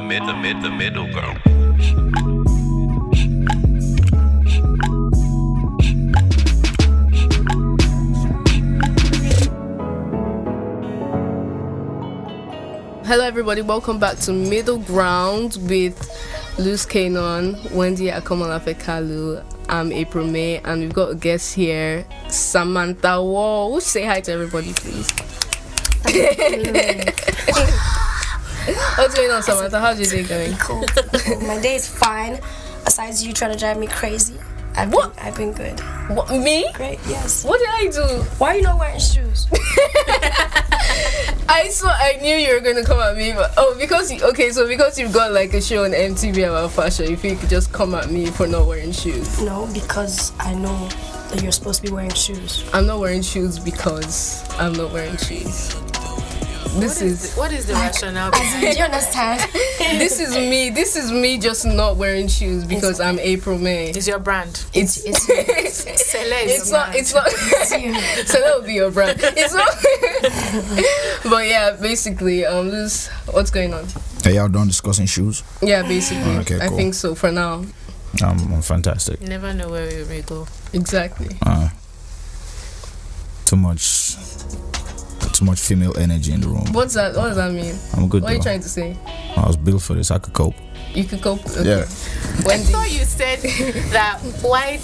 middle ground. Hello everybody, welcome back to Middle Ground with Luz Kanon, Wendy Akomolafekalu. I'm April May, and we've got a guest here, Samantha Walsh. Say hi to everybody, please. What's going on, Samantha? How's your day going? Cool. My day is fine. Aside you trying to drive me crazy, I've been good. What, me? Great, yes. What did I do? Why are you not wearing shoes? I knew you were gonna come at me, but because you've got like a show on MTV about fashion, you think you could just come at me for not wearing shoes? No, because I know that you're supposed to be wearing shoes. I'm not wearing shoes because I'm not wearing shoes. What is the rationale? Do you understand? This is me just not wearing shoes because I'm April May. It's your brand. It's not Sele will be your brand. It's not. But yeah, basically, Luz, what's going on? Are y'all done discussing shoes? Yeah, basically. Okay, cool. I think so for now. I'm fantastic. You never know where we may go. Exactly. Too much female energy in the room. What does that mean? I'm good. What are you trying to say? I was built for this. I could cope. You could cope? Okay. Yeah. I thought you said that why...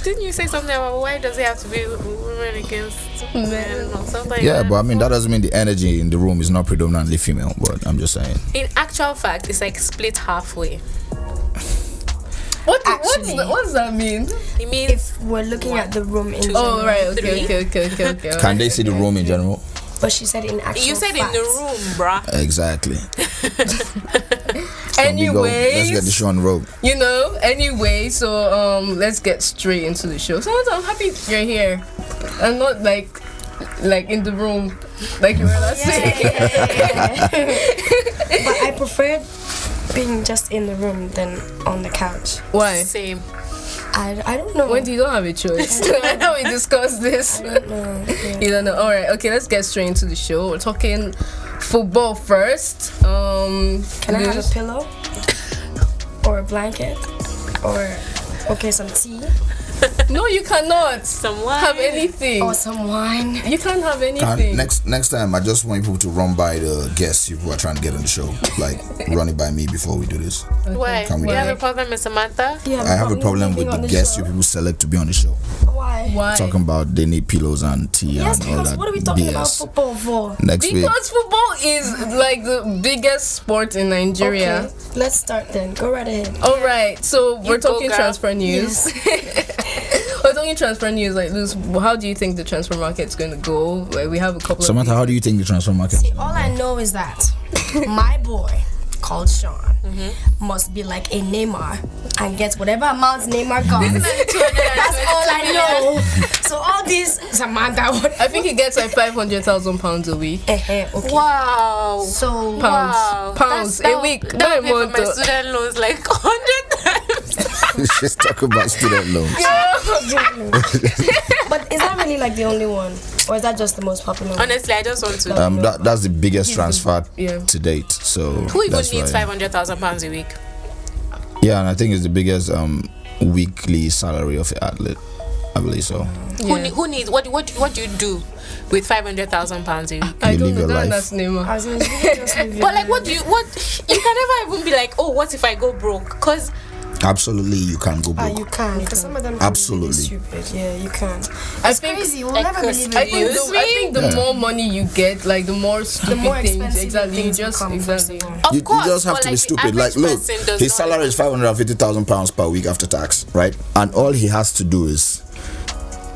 Didn't you say something about why does it have to be women against men or something? Yeah, but I mean, that doesn't mean the energy in the room is not predominantly female, but I'm just saying. In actual fact, it's like split halfway. What does that mean? It means if we're looking at the room in general. Oh, right. Okay. Can they see the room in general? But she said in actual You said fact. in the room, bruh. Exactly. Anyway, let's get the show on the road. Anyway, so let's get straight into the show. So I'm happy you're here. I'm not like in the room like you were last week. But I prefer being just in the room than on the couch. Why? Same. I don't know. Wendy, you don't have a choice. I know we discussed this. I don't know. Yeah. You don't know. All right. Okay, let's get straight into the show. We're talking football first. Can I have a pillow? Or a blanket? Or, some tea? No, you cannot. Some wine. Have anything. Or some wine? You can't have anything. Next time, I just want people to run by the guests who are trying to get on the show. Like, run it by me before we do this. Okay. Why? Can we You do have it? a problem with Samantha? I have a problem with the guests you people select to be on the show. Why? Talking about they need pillows and tea Yes, and all because that what are we talking BS. about football for? Next week. Because football is like the biggest sport in Nigeria. Okay, let's start then. Go right ahead. All right, so we're go, talking girl. transfer news. We're talking transfer news. Like, Luz, how do you think the transfer market's going to go? Like, we have a couple. Samantha, how do you think the transfer market? See, all I know is that my boy called Sean must be like a Neymar and get whatever amount Neymar got. That's all I know. So all this Samantha, I think he gets like £500,000 a week. okay. Wow. So Pounds a week. That would Not a pay for month. my student loans like 100 times. Let's talk about student loans. but is that really like the only one? Or is that just the most popular one? Honestly, I just want to... That's the biggest transfer yeah. to date. So Who even that's needs why. £500,000 a week? Yeah, and I think it's the biggest weekly salary of the athlete. I believe so. Yeah. Who needs... What do you do with £500,000 a week? I You don't live know. your life. That's Neymar. As in, it's really just live your But like, life. you can never even be like, oh, what if I go broke? Because Absolutely, you can go broke. you can, because some of them Absolutely. Really stupid. Yeah, you can. I It's think crazy. We'll like never believe Casper. it. I think the more money you get, like the more stupid more things. expensive Exactly. You things just become, first exactly. of all. You course, just have but to be the stupid. Like, average look, person does his not salary is £550,000 per week after tax, right? And all he has to do is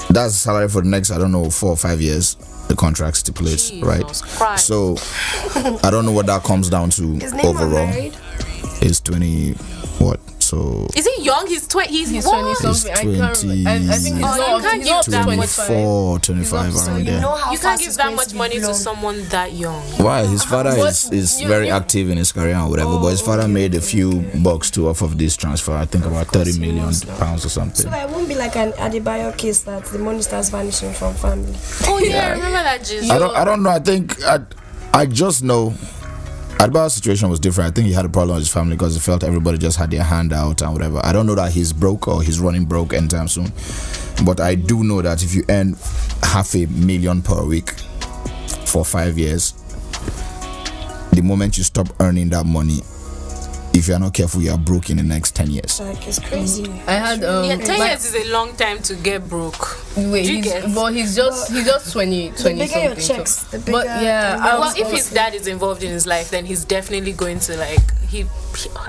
that's the salary for the next, I don't know, 4 or 5 years. The contract stipulates, Jesus right? Christ. So I don't know what that comes down to Is Neymar overall. married? He's 20, what? So is he young? He's 20. He's 20 what? something. I can't remember. I think he's Oh, you not. can't He's give not that much 24, 25 So around you there. know how You fast can't give it's that going much to be money to blown. someone that young. Why? His father What? is You- very you- active in his career and whatever, but his father made a few bucks too off of this transfer. I think about 30 million pounds or something. So that it won't be like an Adebayo case that the money starts vanishing from family. Oh yeah, remember that Jesus? I don't know. I think I just know Adebayo's situation was different. I think he had a problem with his family because he felt everybody just had their hand out and whatever. I don't know that he's broke or he's running broke anytime soon, but I do know that if you earn $500,000 per week for 5 years, the moment you stop earning that money, if you're not careful, you're broke in the next 10 years. Like, it's crazy. I had 10 years is a long time to get broke. Wait, he's just 20 The bigger something. your checks, the bigger. But yeah, Well, if his dad is involved in his life, then he's definitely going to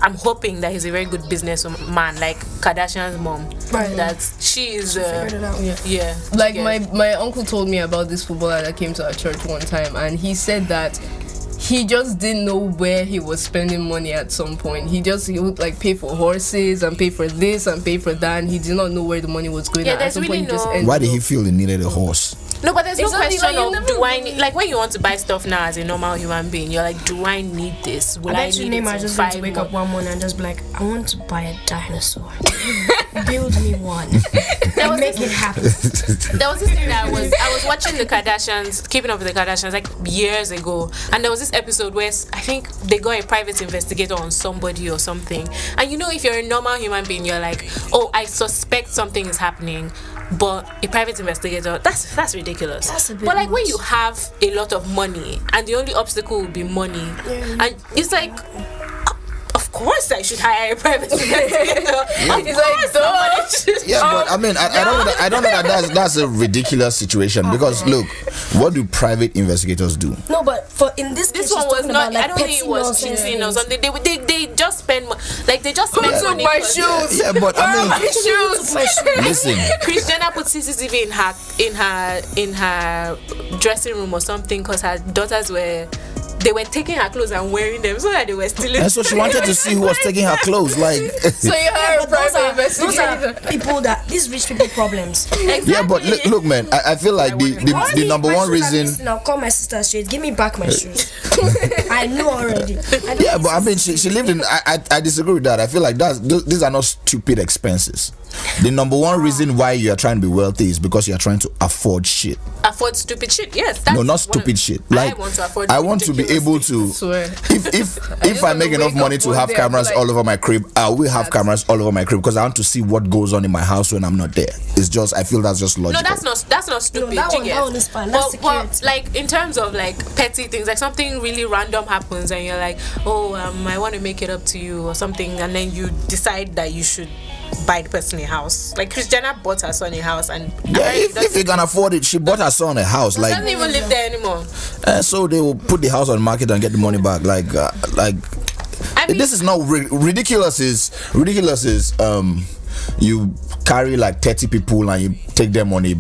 I'm hoping that he's a very good businessman, like Kardashian's mom. Right. That she is. Figured it out. Yeah. like my uncle told me about this footballer that came to our church one time, and he said that he just didn't know where he was spending money at some point. He would like pay for horses and pay for this and pay for that, and he did not know where the money was going. Yeah, at there's some really point, he just no- ended Why did he up- feel he needed a horse? No, but there's Exactly, no question like, you of never do I really- need, like when you want to buy stuff now as a normal human being, you're like, do I need this? Will I I bet you need it Neymar in just going 5 to wake months? up one morning and just be like, I want to buy a dinosaur. Build me one. Make it happen. There was this thing that I was watching the Kardashians, Keeping Up with the Kardashians, like years ago, and there was this episode where I think they got a private investigator on somebody or something. And you know, if you're a normal human being, you're like, oh, I suspect something is happening, but a private investigator, that's ridiculous. That's a bit But like when much. you have a lot of money and the only obstacle will be money, and it's like, of course I should hire a private investigator. He's like, duh. Yeah, but I mean, I don't know that that's a ridiculous situation because look, what do private investigators do? No, but for in this case, This one she's was talking not. about, like, I don't think petty it was nonsense cheating or things. something. They just spend they just spend Who took money. my 'cause- shoes? Yeah, but I mean, My shoes. My shoes. listen, Kris Jenner put CCTV in her dressing room or something because her daughters were taking her clothes and wearing them so that they were stealing. and so she wanted to see who was taking her clothes. Like, So you hire a But those private are investigator. people these rich people problems. Exactly. yeah, but look, man, I feel like the number one reason. Now call my sister straight. Give me back my shoes. I know already. Yeah, but I mean, she lived in. I disagree with that. I feel like these are not stupid expenses. The number one reason why you are trying to be wealthy is because you are trying to afford shit. afford stupid shit. Yes, that's No, not one stupid of- shit. Like I want to afford. I want to be able to. Swear. If I want make to enough wake money up to one have day and be cameras like, all over my crib, I will have cameras all over my crib because I want to see what goes on in my house when I'm not there. It's just I feel that's just logical. No, that's not stupid. that you one- get? that one is fine. That's But security. like in terms of like petty things, like something really random happens and you're like, oh, I want to make it up to you or something, and then you decide that you should buy the person a house. Like Kris Jenner bought her son a house, and Yeah, if you can afford it, she bought her son a house. Like, doesn't even live there anymore. so they will put the house on the market and get the money back. Like I mean, this is not ridiculous. Is you carry like 30 people and you take them on a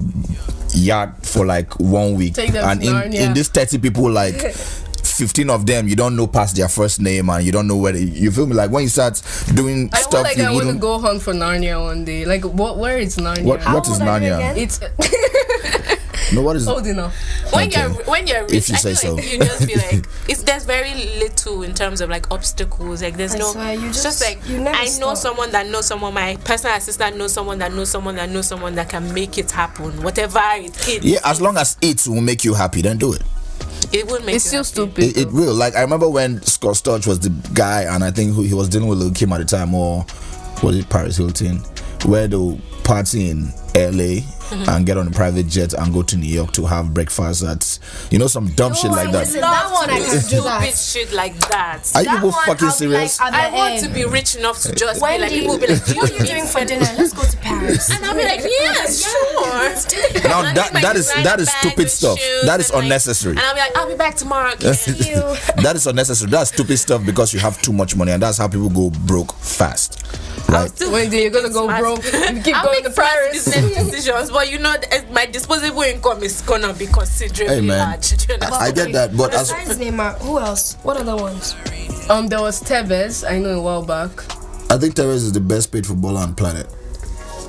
yacht for like 1 week, Take them and to Narnia. in this 30 people, like 15 of them you don't know past their first name and you don't know where you feel me. Like when you start doing I feel stuff like you I want to wouldn't. go hunt for Narnia one day. Like, where is Narnia? What is old are you Narnia? again? It's No, what is old enough. when Okay. you're rich, If you I say feel like so. you just be like, there's very little in terms of like obstacles. Like there's I no. swear, you It's just- just like you never I know stop. someone that knows someone. My personal assistant knows someone that knows someone that knows someone that can make it happen. Whatever it is. Yeah, as long as it will make you happy, then do it. It will make It's you still happy. stupid. It will. Like I remember when Scott Storch was the guy, and I think he was dealing with Lil Kim at the time, or was it Paris Hilton, where they'll party in LA and get on a private jet and go to New York to have breakfast at, some dumb shit like that. listen, that one I can do Stupid that. shit like that. Are you That people one, fucking I'll be serious? Like, I want to be rich enough to just be like, Wendy, people will be like, what are you doing for dinner? Let's go to Paris. And I'll be like, yes, sure. Now And I'll that take my that is designer stupid bags stuff. and shoes That is and, like, unnecessary. And I'll be like, I'll be back tomorrow again. That is unnecessary. That's stupid stuff because you have too much money, and that's how people go broke fast. Right? When you're gonna go Smart. broke, you keep I'll going make to Paris. smart business decisions, but my disposable income is gonna be considerably Hey, man. large. Do you understand? I get that, but as Besides Neymar, who else? What other ones? There was Tevez, I know a while back. I think Tevez is the best paid footballer on the planet.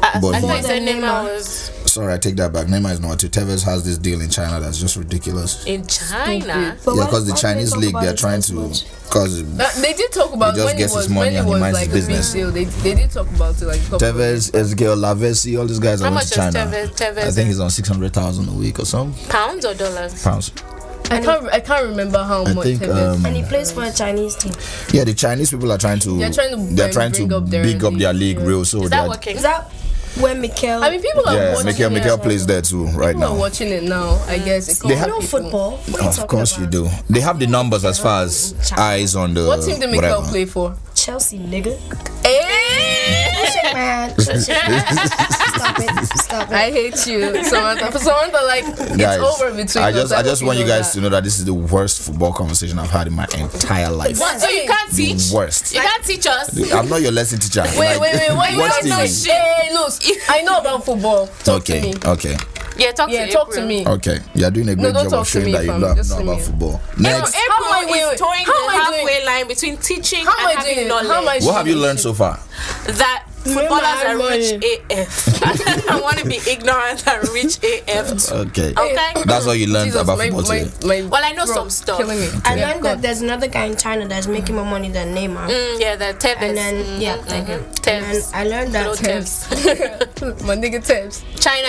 I But thought you said than Neymar Neymar. was sorry, I take that back. Neymar is not too. Tevez has this deal in China that's just ridiculous. in China. But Yeah, why- because the why do they Chinese talk league, about they're it trying so to, much? because They did talk about He just when it gets his was money when it and he was minds like his a big business. deal. They did talk about it like a couple Tevez, Ezekiel Lavesi, all these guys How are went much to is China. Tevez I think he's on 600,000 a week or something. Pounds or dollars? Pounds. I can't remember how much. think, and he plays for a Chinese team. Yeah, the Chinese people are trying to. They're trying to big up their league real. So Is that working? Is that where Mikel? I mean, people are watching it. Mikel plays there too right People now. are watching it now. I guess They have football. Of course you do. They have the numbers as far as eyes on the. What team did Mikel play for? Chelsea, nigga. Hey! Man. Stop it. I hate you, Samantha. For Samantha, like, Guys, it's over between us. I just want you guys to know that this is the worst football conversation I've had in my entire life. What? So you can't teach? The worst. You can't teach us? I'm not your lesson teacher. Wait. What you watch guys know TV. shit? Hey, look, I know about football. Talk to me. Okay. Yeah, talk to me. Okay, you're doing a great don't job talk of to showing me, that you fam. know Just about to me. football. No, Next, April is towing the halfway line between teaching and having knowledge. what have you learned so far? That footballers are rich AF. I want to be ignorant and rich AF too. Okay. Okay? That's all you learned about football today. Well, I know some stuff. Killing me. I learned that there's another guy in China that's making more money than Neymar. Yeah, the Tevez. And then, thank you. Tevez. And I learned that Little Tevez. My nigga Tevez. China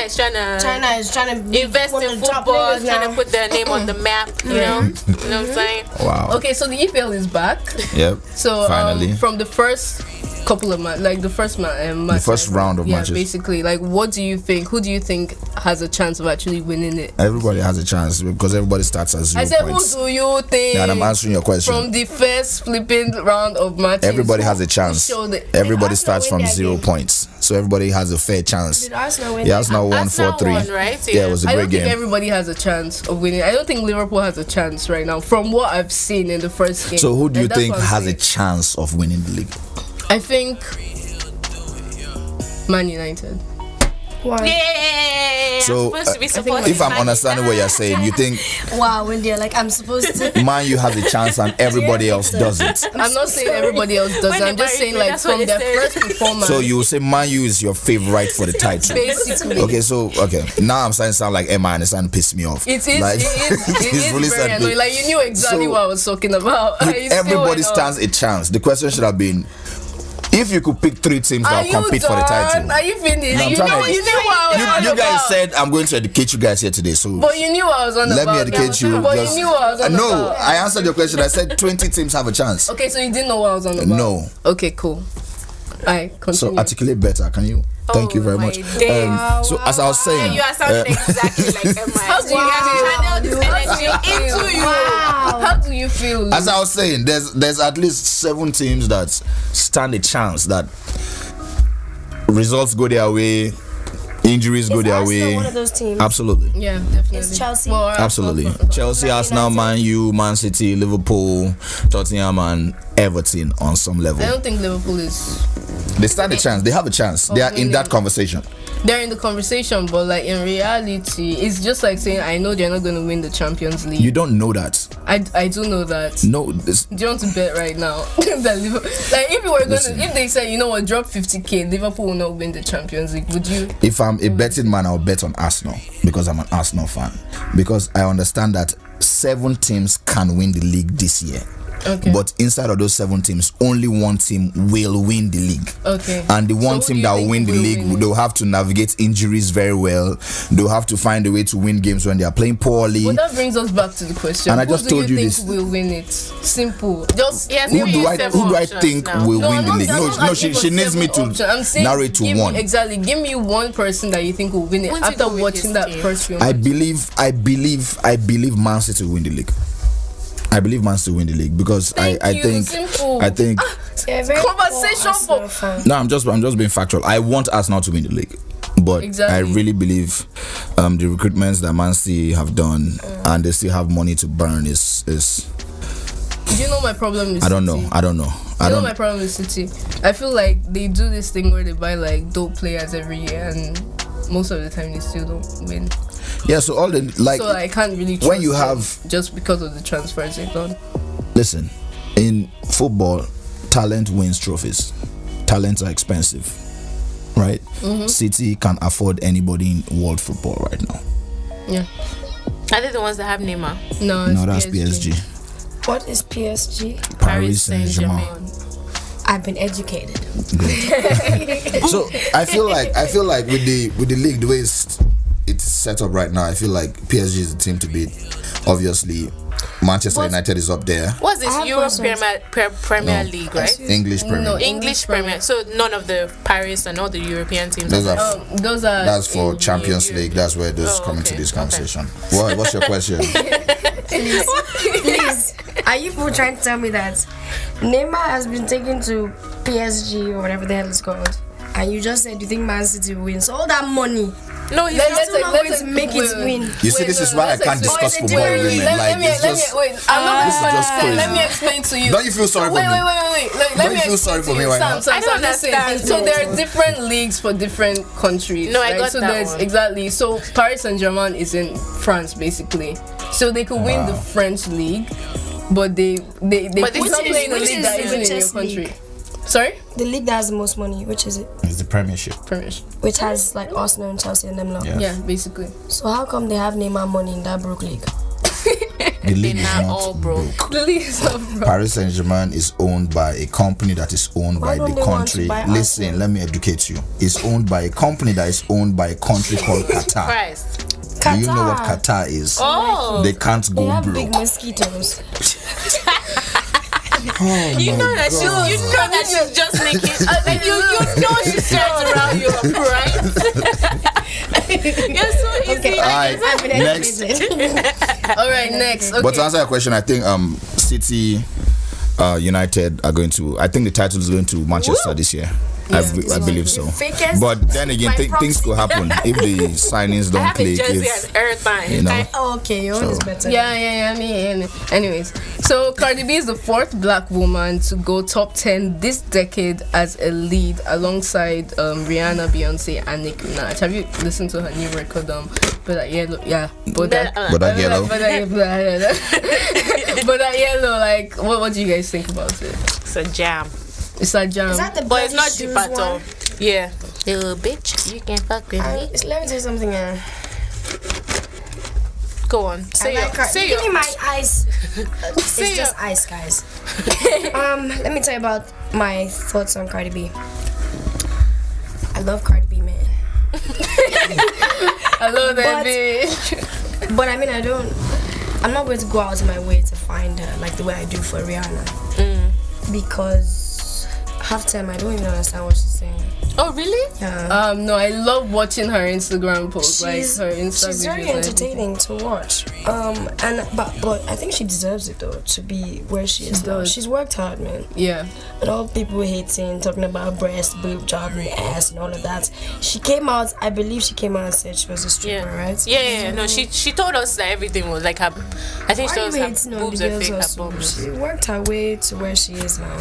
is trying to be invest one in of the top football, niggas trying now. to put their name on the map, you know? You know what I'm saying? Wow. Okay, so the EPL is back. Yep. So finally, from the first couple of matches, like the first match, first round of matches. Basically, like, what do you think? Who do you think has a chance of actually winning it? Everybody has a chance because everybody starts at 0 I said, points. who do you think? And I'm answering your question. From the first flipping round of matches, Everybody has a chance. Everybody starts from 0 points, so everybody has a fair chance. Did Arsenal win? Yeah, Arsenal won Arsenal 4-3. won, right? Yeah, it was a I great don't game. think everybody has a chance of winning. I don't think Liverpool has a chance right now, from what I've seen in the first game. So who do you Like, that's think what I'm has a saying. chance of winning the league? I think Man United. Why? Yeah. So, I'm supposed to be supporting If I'm Man understanding what you're saying, you think Wow, when they're like, I'm supposed to. Man U has a chance and everybody else doesn't? I'm not saying everybody else does. When I'm they just saying, bury me, like, that's what from they their said. first performance. So you will say Man U is your favorite for the title? basically. Okay. Now I'm starting to sound like Emma and it's starting to piss me off. It is. Like, It is really very starting to- annoying. Like, you knew exactly So, what I was talking about. You still Everybody went on. stands a chance. The question should have been, if you could pick 3 teams Are that will you compete for the done? title. Are you finished? No, I'm you trying know, to- you knew what I was on You guys about. said I'm going to educate you guys here today, so But you knew what I was on let about. me educate you. But just- you knew what I was on No, about. I answered your question. I said 20 teams have a chance. Okay, so you didn't know what I was on about. No. Okay, cool. I So continue. articulate better, can you? Thank you very my much. days. So as I was saying, You are sounding exactly like Emma. How do you Channel feel? this energy into you. How do you feel? as I was saying, there's at least 7 teams that stand a chance that results go their way, injuries go Is their Arsenal way. one of those teams? Absolutely. Yeah, definitely. It's Chelsea? Well, Absolutely. Chelsea, Arsenal, Man U, Man City, Liverpool, Tottenham, and Everton on some level. I don't think Liverpool is. They stand a chance. They have a chance. They are in that conversation. They're in the conversation, but like in reality, it's just like saying, I know they're not going to win the Champions League. You don't know that. I do know that. No. Do you want to bet right now that Liverpool, like if you were going to, Listen. if they say, you know what, drop 50k, Liverpool will not win the Champions League, would you? If I'm a betting man, I'll bet on Arsenal because I'm an Arsenal fan. Because I understand that 7 teams can win the league this year. Okay. But inside of those 7 teams, only 1 team will win the league. Okay. And the one So who team do you that will think win the will league, win it? they'll have to navigate injuries very well. They'll have to find a way to win games when they are playing poorly. Well, that brings us back to the question. And I Who just do told you think this. will win it? Simple. Just Yes, who give do me I 7 options think now. will No, win I'm the not- league? I'm No, not no, asking she for needs me 7 to options. I'm saying, narrow it to give me- 1. Exactly. Give me one person that you think will win it Won't he after go with watching his that team? first film. I believe Man City will win the league. I believe Man City will win the league because Thank I you, think simple. Yeah, very Conversation poor for- Arsenal fan. no, I'm just being factual. I want Arsenal to win the league, but Exactly. I really believe the recruitments that Man City have done and they still have money to burn is Do you know my problem is I don't know. City? I don't know. You know my problem with City? I feel like they do this thing where they buy like dope players every year and most of the time they still don't win. Yeah, so all the like So I can't really trust when you them have just because of the transfers they've done. listen, in football, talent wins trophies. Talents are expensive, right? City can afford anybody in world football right now. Yeah. Are they the ones that have Neymar? No, No, that's PSG. What is PSG? Paris Saint-Germain. I've been educated. So I feel like with the league, the way it's set up right now, I feel like PSG is the team to beat. Obviously, Manchester United is up there. What's this Europe Premier League, right? English Premier. No, English Premier. So none of the Paris and all the European teams. Those are that's for in Champions League. That's where those come into this conversation. What's your question? Please, are you people trying to tell me that Neymar has been taken to PSG or whatever the hell it's called, and you just said you think Man City will win? So all that money, No, he's they're still not going to make it win. You see, this is why I can't discuss football with women. Like, it's just. This is just crazy. Let me explain to you. Don't you feel sorry for me? Wait. Don't you feel sorry for me right now? I don't understand. So there are different leagues for different countries. No, I right? got so that there's one. exactly. So Paris Saint-Germain is in France basically. So they could win the French league, but they But put not playing a which league is that the isn't in your richest country. league? Sorry? The league that has the most money, which is it? It's the Premiership. Premiership. Which has like Arsenal and Chelsea and them lot. Yeah. Yeah, basically. So how come they have Neymar money in that broke league? The league is not not all broke. The league is not broke. Paris Saint-Germain is owned by a company that is owned Why by don't the they want to country. buy Listen, Arsenal? let me educate you. It's owned by a company that is owned by a country called Qatar. Christ. Do you know what Qatar is? Oh, They can't They go have broke. big mosquitoes. you know that she's just making. Like you know she's turned around Europe, right? You're so easy. Alright, next. All right, next. Okay. But to answer your question, I think City, United are going to. I think the title is going to Manchester this year. I believe so. Fakest. But then again, things could happen if the signings I don't have a click. jersey If, and airtime. you know. Oh, okay, your own is better. Yeah. I mean, anyways, so Cardi B is the 4th black woman to go top 10 this decade as a lead, alongside Rihanna, Beyonce, and Nicki Minaj. Have you listened to her new record? But that yellow, yeah. But that yellow. But that yellow. Like, what do you guys think about it? It's a jam. It's a jam. Is that the But it's not bloody deep shoes at all. one? Yeah. Little bitch, you can fuck with me. Let me tell you something. Go on. Say Give me my eyes. It's Say just ice, guys. Let me tell you about my thoughts on Cardi B. I love Cardi B, man. I love that bitch. But I mean, I'm not going to go out of my way to find her like the way I do for Rihanna. Because half time I don't even understand what she's saying. Oh, really? Yeah. No, I love watching her Instagram posts. She's Like her Instagram she's very entertaining to watch. But I think she deserves it though to be where she is now. does. She's worked hard, man. Yeah. And all people hating, talking about breast, boob job, and ass, and all of that. She came out. I believe she came out and said she was a stripper, right? Yeah. No, she told us that everything was like her. I think she Why are told you us hating her on the boobs are girls fake. Her also? boobs. She worked her way to where she is now.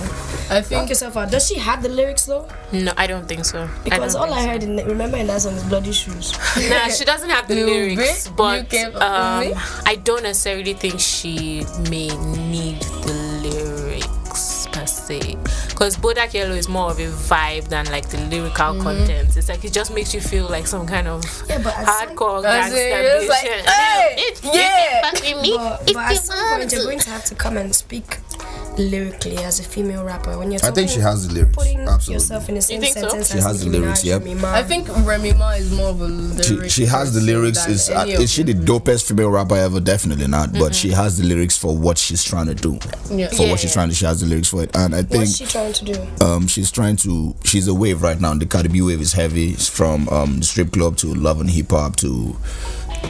I Knock think yourself out. Does she have the lyrics though? No, I don't think so. Because all I heard, remember in that song is bloody shoes. Nah, she doesn't have the Little lyrics, bit, but you can fuck with me. I don't necessarily think she may need the lyrics per se. Because Bodak Yellow is more of a vibe than like the lyrical content. It's like it just makes you feel like some kind of Yeah, but at hardcore As gangster in, it's bitch. like, And hey, it, yeah. you can fuck with me But if at you some want point, you're to. going to have to come and speak lyrically as a female rapper. When you're I talking, think she has the lyrics. putting Absolutely. yourself in the same think so? sentence She as has the Nicki lyrics, Minaj, yep. Remy Ma. I think Remy Ma is more of a lyric. She has the lyrics. Is she the dopest female rapper ever? Definitely not. But she has the lyrics for what she's trying to do. Yeah. For what she's trying to, she has the lyrics for it. And I think What's she trying to do? she's a wave right now. The Cardi B wave is heavy. It's from the strip club to love and hip hop to.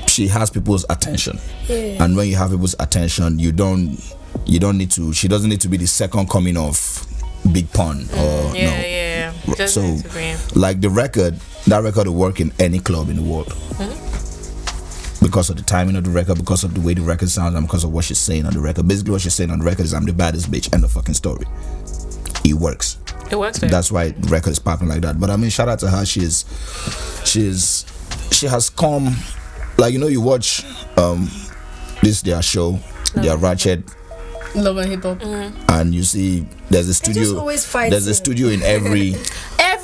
She has people's attention. Yeah. And when you have people's attention, you don't need to. She doesn't need to be the second coming of Big Pun or no. Yeah. So, Doesn't agree. like that record will work in any club in the world. Because of the timing of the record, because of the way the record sounds, and because of what she's saying on the record. Basically, what she's saying on the record is, "I'm the baddest bitch." End of fucking story. It works. It works for her. That's why the record is popping like that. But I mean, shout out to her. She has come. Like, you know, you watch their show, their Ratchet. Love and hip hop. And you see there's a studio. just always fighting. There's a studio in every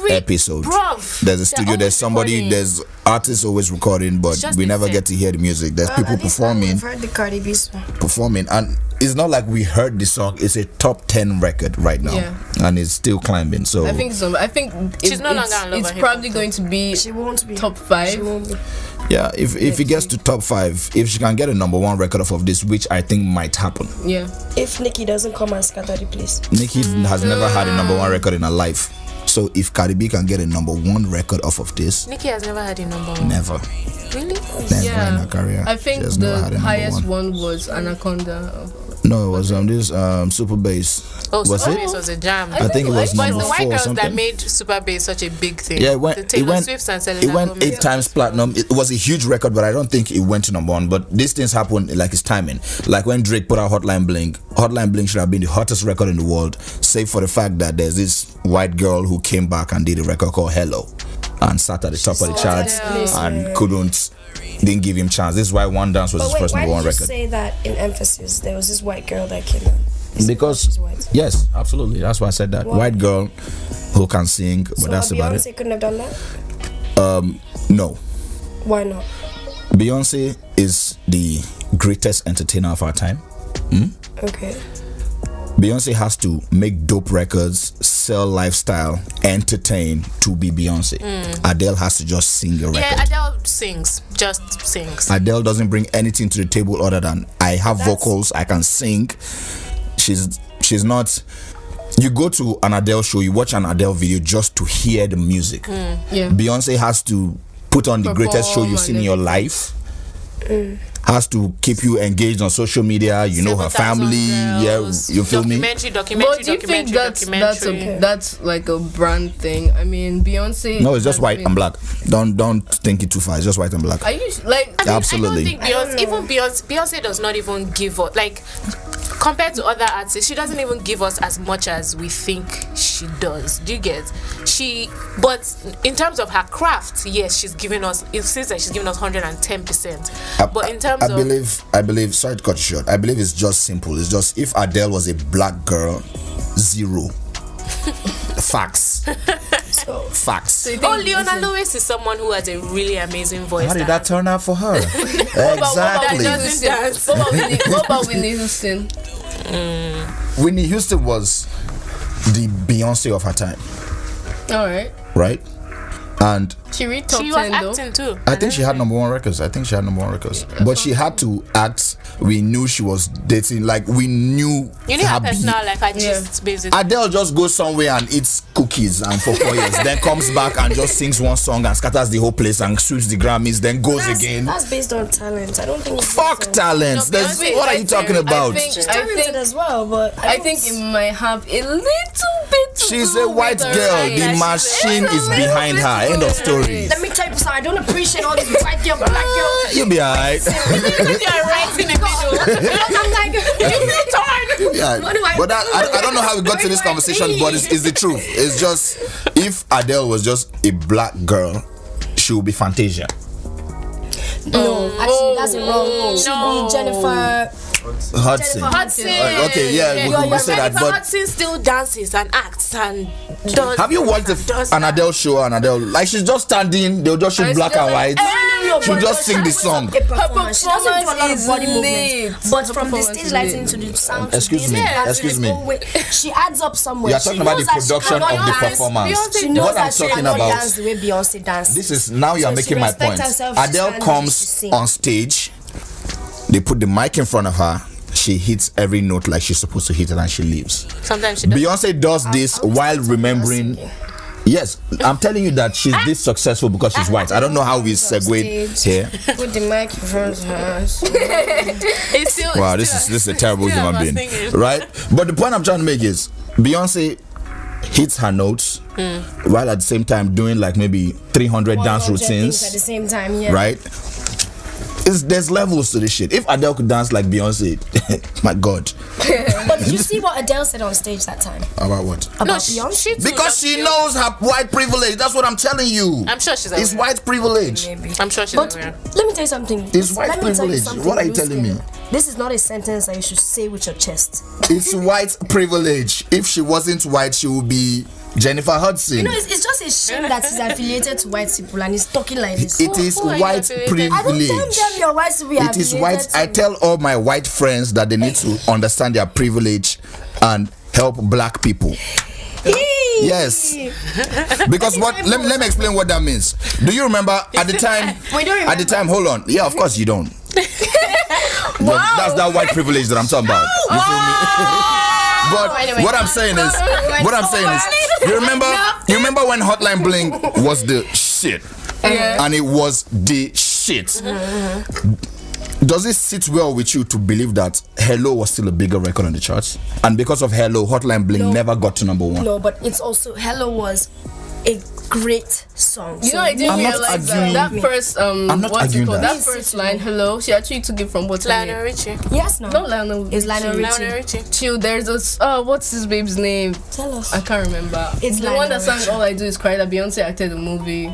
episode. Bruv, There's a studio. There's somebody. recording. There's artists always recording, but just we never insane. get to hear the music. There's people At least now performing, I've heard the Cardi B song. and it's not like we heard the song. It's a top 10 record right now, and it's still climbing. So I think she's no longer in love. It's probably going to be. She won't be top 5. She won't be. Yeah, if it gets to top 5, if she can get a number 1 record off of this, which I think might happen. Yeah. If Nicki doesn't come and scatter the place. Nicki has never had a number 1 record in her life. So if Cardi B can get a number 1 record off of this, Nicki has never had a number 1. Never. Really? Never in her career. I think the highest one was Anaconda. No, it was this Super Bass. Oh, was Super it? Bass was a jam. I think it was But it's number the white 4 or girls something. that made Super Bass such a big thing. Yeah, the Taylor Swift and Selena it went Gomez. 8 times platinum. It was a huge record, but I don't think it went to number 1. But these things happen like it's timing. Like when Drake put out Hotline Bling. Hotline Bling should have been the hottest record in the world, save for the fact that there's this white girl who came back and did a record called Hello and sat at the top of the charts and didn't give him chance. This is why One Dance was his first number 1 Why did you record. say that in emphasis? There was this white girl that came out. Because She's white. yes, absolutely. That's why I said that. Why? White girl who can sing, but So that's about Beyonce it. couldn't have done that? No. Why not? Beyonce is the greatest entertainer of our time. Okay. Beyonce has to make dope records, sell lifestyle, entertain to be Beyonce. Adele has to just sing a record. Yeah, Adele sings. Just sings. Adele doesn't bring anything to the table other than I have vocals, I can sing. She's not. You go to an Adele show, you watch an Adele video just to hear the music. Yeah. Beyonce has to put on the greatest show you've seen in your life. Has to keep you engaged on social media. You know her 7,000 family. girls. Yeah, you feel me? But do you think that's like a brand thing? I mean, Beyonce. No, it's just has white been- and black. Don't think it too far. It's just white and black. Are you like? Absolutely. I don't think Beyonce does not even give us, like, compared to other artists, she doesn't even give us as much as we think she does. Do you get? But in terms of her craft, yes, she's giving us. It seems like she's giving us 110%. But in terms I believe. Sorry to cut you short. I believe it's just simple. It's just if Adele was a black girl, 0. Facts. Facts. Leona Lewis is someone who has a really amazing voice. How did that turn out for her? Exactly. doesn't dance. What about Whitney Houston? Whitney Houston was the Beyonce of her time, right? And She read top She 10 was though. acting too. I think she had number 1 records. But she had to act. We knew she was dating. Like we knew. You knew her be- personal life. I just basically. Adele just goes somewhere and eats cookies and for 4 years, then comes back and just sings one song and scatters the whole place and sweeps the Grammys, then goes again. That's based on talent. I don't think it's Fuck based on- talent. No, Beyonce What are you is talking very- about? She's talented as well, but I think it might have a little bit. to She's do a white with her girl. eye. The machine is behind her. End of story. let me tell you something. I don't appreciate all these white girl, black girl. You'll be alright. You're right in the middle. I'm like, Yeah, What do I but do? I don't know how we got to this conversation, but it's the truth. It's just if Adele was just a black girl, she would be Fantasia. no, actually, that's wrong. She'd be Jennifer. Hudson. Okay, yeah, we say that. Jennifer But Hudson still dances and acts and does. have you watched an Adele show? An Adele, like she's just standing. They'll just shoot And black still and like, white. She'll just sing the song. A performance. She doesn't do a lot of is body lit. movements, but Her from the performance stage is lighting lit. to the sound. Excuse to me, this, excuse me. She adds up somewhere. You are She talking about the knows that she production cannot of the dance. performance. She knows What I'm that she talking cannot about. dance the way Beyonce dances. This is now you are So making she my respects point. herself, she Adele stands, comes she sings. on stage. They put the mic in front of her. She hits every note like she's supposed to hit it, and she leaves. Sometimes she does. Beyonce does this while remembering. Yes, I'm telling you that she's this successful because she's white. I don't know how we segued here. Put the mic in front of her. It's still, Wow, it's this still- is a terrible still human about being, singing. right? But the point I'm trying to make is Beyonce hits her notes while at the same time doing like maybe 300 dance 100 things routines, at the same time, yeah. right? There's levels to this shit. If Adele could dance like Beyonce, my God. But did you see what Adele said on stage that time About what? about No, Beyonce? she too Because does she feel- knows her white privilege. That's what I'm telling you. I'm sure she's It's aware. white privilege. Maybe. I'm sure she's But aware. let me tell you something. It's white Let me tell you privilege. something, What are you Lucy. telling me? This is not a sentence that you should say with your chest. It's white privilege. If she wasn't white, she would be Jennifer Hudson. You know, it's just a shame that he's affiliated to white people and he's talking like this. It is Who are you white affiliated? I don't privilege. tell them your white people. It is white. I tell all my white friends that they need to understand their privilege and help black people. Yes, because what? Let me explain what that means. Do you remember at the time? We don't remember. At the time, hold on. Yeah, of course you don't. That's that white privilege that I'm talking about. You feel me? But Anyway. what I'm saying is, you remember when Hotline Bling was the shit, and it was the shit. Does it sit well with you to believe that Hello was still a bigger record on the charts, and because of Hello, Hotline Bling never got to number one? No, but it's also Hello was a great song. You know, I didn't I'm not realize arguing. that first I'm not what's it arguing called? that. That first line, hello. She actually took it from what's her Lionel name? Richie. Yes, no. Not Lionel. It's Lionel Richie. Lionel Richie. Chill. There's this. What's his babe's name? Tell us. I can't remember. It's the one Lionel that sang Richie. "All I Do Is Cry" that Beyonce acted the movie.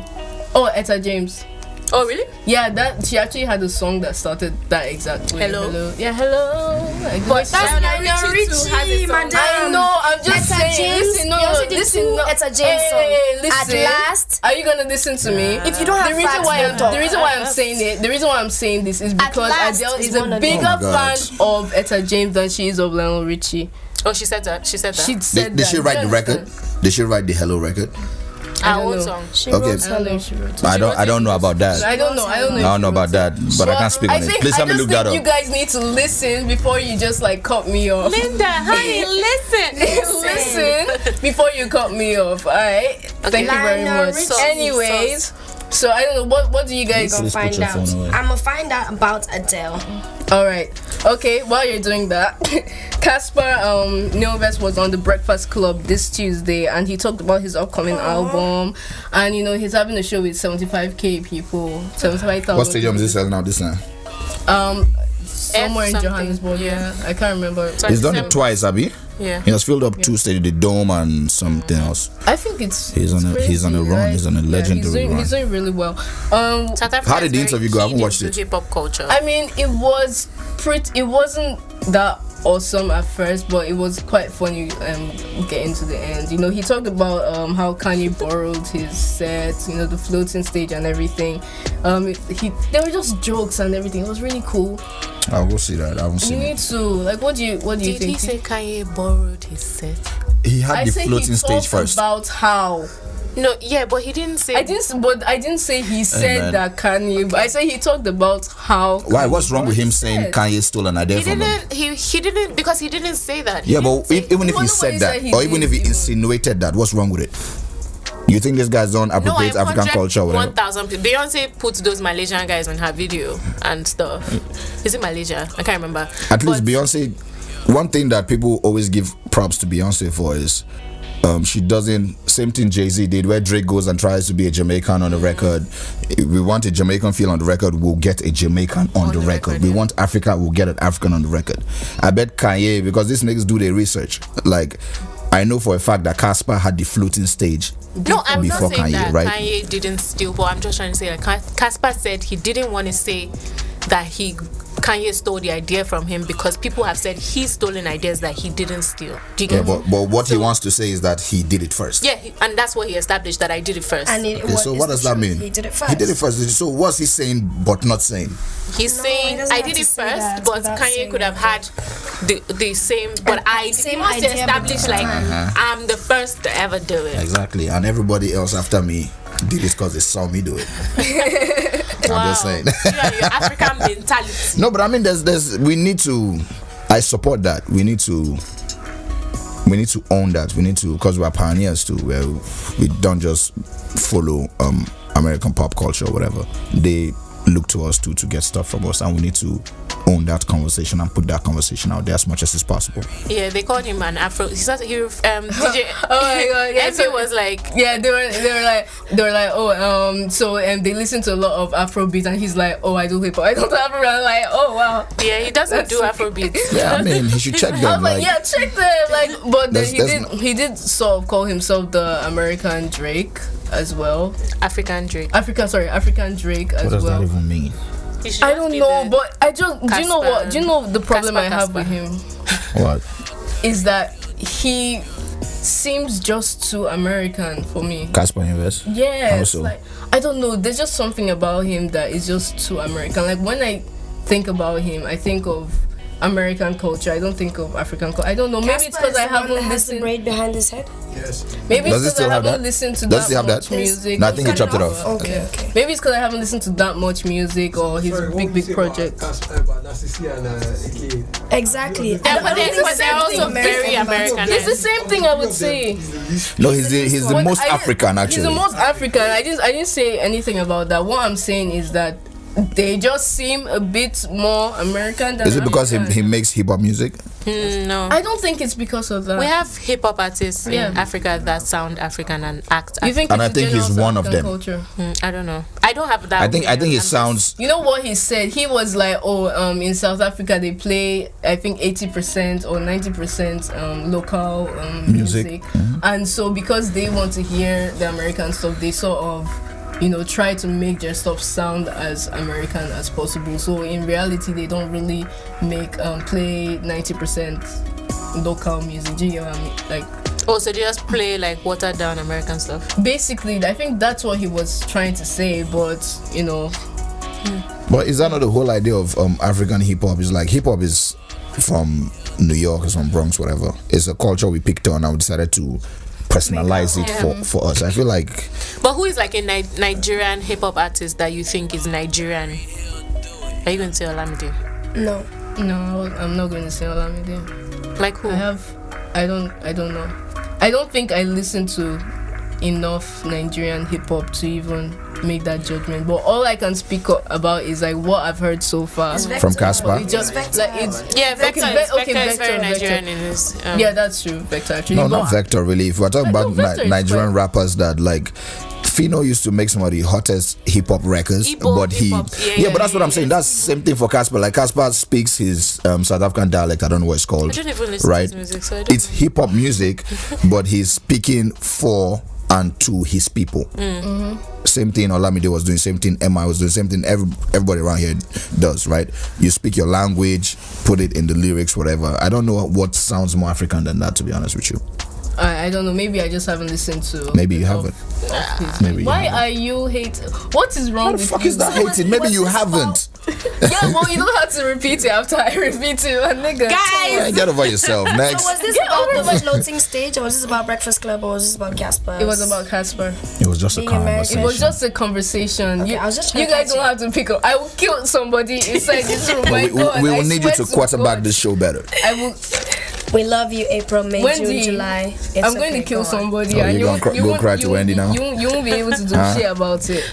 Oh, Etta James. Oh, really? Yeah, that she actually had a song that started that exact way. Hello? Yeah, hello. But That's Lionel Richie, madam. I know. I'm just Etta saying. James. Listen, no, Beyonce did listen, two no. Etta James Hey, songs. listen. At last. Are you gonna listen to me? If you don't have facts, don't talk. the reason why I'm saying it, the reason why I'm saying this is because last Adele is is one a of them. bigger Oh my God. fan of Etta James than she is of Lionel Richie. Oh, she said that. She said that. She said Did that. she write the record? Did she write the Hello record? I Our don't own know. song. She Okay. wrote I don't know Hello. if she wrote it. I don't know about that. I don't know. I don't know. I don't know about that, but I can't speak on it. Please help me look that You up. guys need to listen before you just like cut me off. Linda, honey, listen. Listen before you cut me off. Alright. Thank you very Lionel much. Richie Anyways, so I don't know what do you guys Gonna Please put find your out. phone away. I'm gonna find out about Adele. Alright. Okay, while you're doing that, Casper Nyovest was on the Breakfast Club this Tuesday and he talked about his upcoming album, and you know he's having a show with 75k people, 75,000. What stadium is this selling out this time? Somewhere in something. Johannesburg. Yeah, I can't remember. He's done it twice, Abi. Yeah. He has filled up two stadiums, the Dome and something else. I think it's He's on a crazy, run. right? He's on a legendary run. He's doing really well. South Africa How did is the very interview go? I haven't keyed watched into it. hip-hop culture. I mean, it wasn't that awesome at first, but it was quite funny getting to the end. You know, he talked about how Kanye borrowed his set, you know, the floating stage and everything. There were just jokes and everything. It was really cool. I will see that. I haven't You seen need it. to like, what do you Did think? he say Kanye borrowed his set? He had I the say floating he stage talked first. about how. No, yeah, but he didn't say. I didn't say he said man. that Kanye, but I say he talked about how. Why? What's wrong with him Kanye saying said. Kanye stole an idea He from him? didn't. He didn't because he didn't say that. He Yeah, didn't but say- even if he Nobody said that, said he or even did, if he even. insinuated that, what's wrong with it? You think this guy's don't appropriate No, African culture or whatever? 1,000 people. Beyonce put those Malaysian guys on her video and stuff. Is it Malaysia? I can't remember. At least But- Beyonce, one thing that people always give props to Beyonce for is she doesn't, same thing Jay-Z did, where Drake goes and tries to be a Jamaican on the record. If we want a Jamaican feel on the record, we'll get a Jamaican on the record. We yeah. want Africa, we'll get an African on the record. I bet Kanye, because these niggas do their research, like I know for a fact that Casper had the floating stage. No, I'm before not saying Kanye, that right? Kanye didn't steal, but I'm just trying to say that Casper said he didn't want to say that Kanye stole the idea from him because people have said he's stolen ideas that he didn't steal. Do you Yeah, get me? but what he wants to say is that he did it first. Yeah, and that's what he established, that I did it first. And it Okay, so what does that mean? He did it first. He did it first. So what's he saying but not saying? He's No, saying he doesn't I have did to it say first, that but without Kanye saying could have that. had the same. But he same wants to idea, but establish different like time. I'm the first to ever do it. Exactly. And everybody else after me did it because they saw me do it. I'm just saying. You are your African mentality. No, but I mean, we need to. I support that. We need to own that. We need to, because we're pioneers too. Where we don't just follow American pop culture or whatever. They look to us to get stuff from us, and we need to own that conversation and put that conversation out there as much as is possible. Yeah, they called him an Afro. He said DJ. Oh my God, yeah, Effie so- was like, Yeah, they were like, oh, so they listen to a lot of Afrobeat, and he's like, oh, I do hip hop. I don't Afro. I'm like, oh wow. yeah, he doesn't That's do Afrobeat. Yeah, I mean, he should check I them. was like, yeah, check them. Like, but then There's he did sort of call himself the American Drake as well. African Drake. African Drake as What does well. that even mean? He should I just don't be know, the- but I just do you know what? Do you know the problem I have Casper. with him What? is that he seems just too American for me. Casper Nyovest. Yeah, Also. like I don't know. There's just something about him that is just too American. Like when I think about him, I think of American culture. I don't think of African culture. I don't know. Maybe it's because I haven't has the listened. braid behind his head. Yes. Maybe Does it's it because still I have haven't that? listened to Does that it have much that? music. No, I think he chopped it off. Okay, okay. Maybe it's because I haven't listened to that much music or his Sorry, what big would you say project. about Casper, about Narcissi and Ike? Exactly. Yeah, but they're also very American. It's the same thing I would say. No, he's the But most I- African actually. He's the most African. I didn't say anything about that. What I'm saying is that they just seem a bit more American than Is it because African. he makes hip hop music? No. I don't think it's because of that. We have hip hop artists Yeah. in Africa that sound African and act. You think And it's I think the he's general one of African them. Culture? I don't know. I don't have that. I think opinion. it I'm just- sounds. You know what he said? He was like, in South Africa they play, I think 80% or 90% local music, and so because they want to hear the American stuff, they sort of, try to make their stuff sound as American as possible. So in reality, they don't really play 90% local music. Do you get what I mean? Like. Oh, so they just play like watered down American stuff. Basically, I think that's what he was trying to say, but But is that not the whole idea of African hip hop? Is like hip hop is from New York, it's from Bronx, whatever. It's a culture we picked on and we decided to personalize it for us. I feel like. But who is like a Nigerian hip hop artist that you think is Nigerian? Are you going to say Olamide? No. no, I'm not going to say Olamide. Like who? I don't know. I don't think I listen to enough Nigerian hip hop to even make that judgment. But all I can speak about is like what I've heard so far. It's Vector. From Casper? It's just Vector. like it's Yeah, Vector, Okay, Vector is very Vector. Nigerian in his. yeah, that's true. Vector actually. No, But not Vector really. If we're talking No, about Vector is Nigerian quite- rappers that like. Fino used to make some of the hottest hip hop records, Igbo but hip-hop. Yeah, but that's what I'm saying. That's the same thing for Casper. Like Casper speaks his South African dialect. I don't know what it's called. I don't even listen right? to his music, so I don't It's hip hop music, but he's speaking for and to his people. Same thing Olamide was doing. Same thing Emma was doing. Same thing everybody around here does. Right? You speak your language, put it in the lyrics, whatever. I don't know what sounds more African than that. To be honest with you. I don't know. Maybe I just haven't listened to. Maybe you haven't. Maybe you Why haven't. are you hating? What is wrong What the with fuck you? is that hating? Maybe you haven't. Yeah, well, you don't have to repeat it after I repeat it, nigga. Yeah, get over yourself. Next. So was this about the floating stage, or was this about Breakfast Club, or was this about Casper? It was about Casper. It was just a Being American. conversation. It was just a conversation. Okay, I was just trying you to guys catch don't have to pick up. I will kill somebody inside this room. My we God, will I need you swear to quarterback God. this show better. I will. We love you, April, May, June, Wendy, July. It's I'm going okay, to kill go on. somebody. Oh, and you gonna go won't- cry to Wendy now? You won't be able to do shit about it.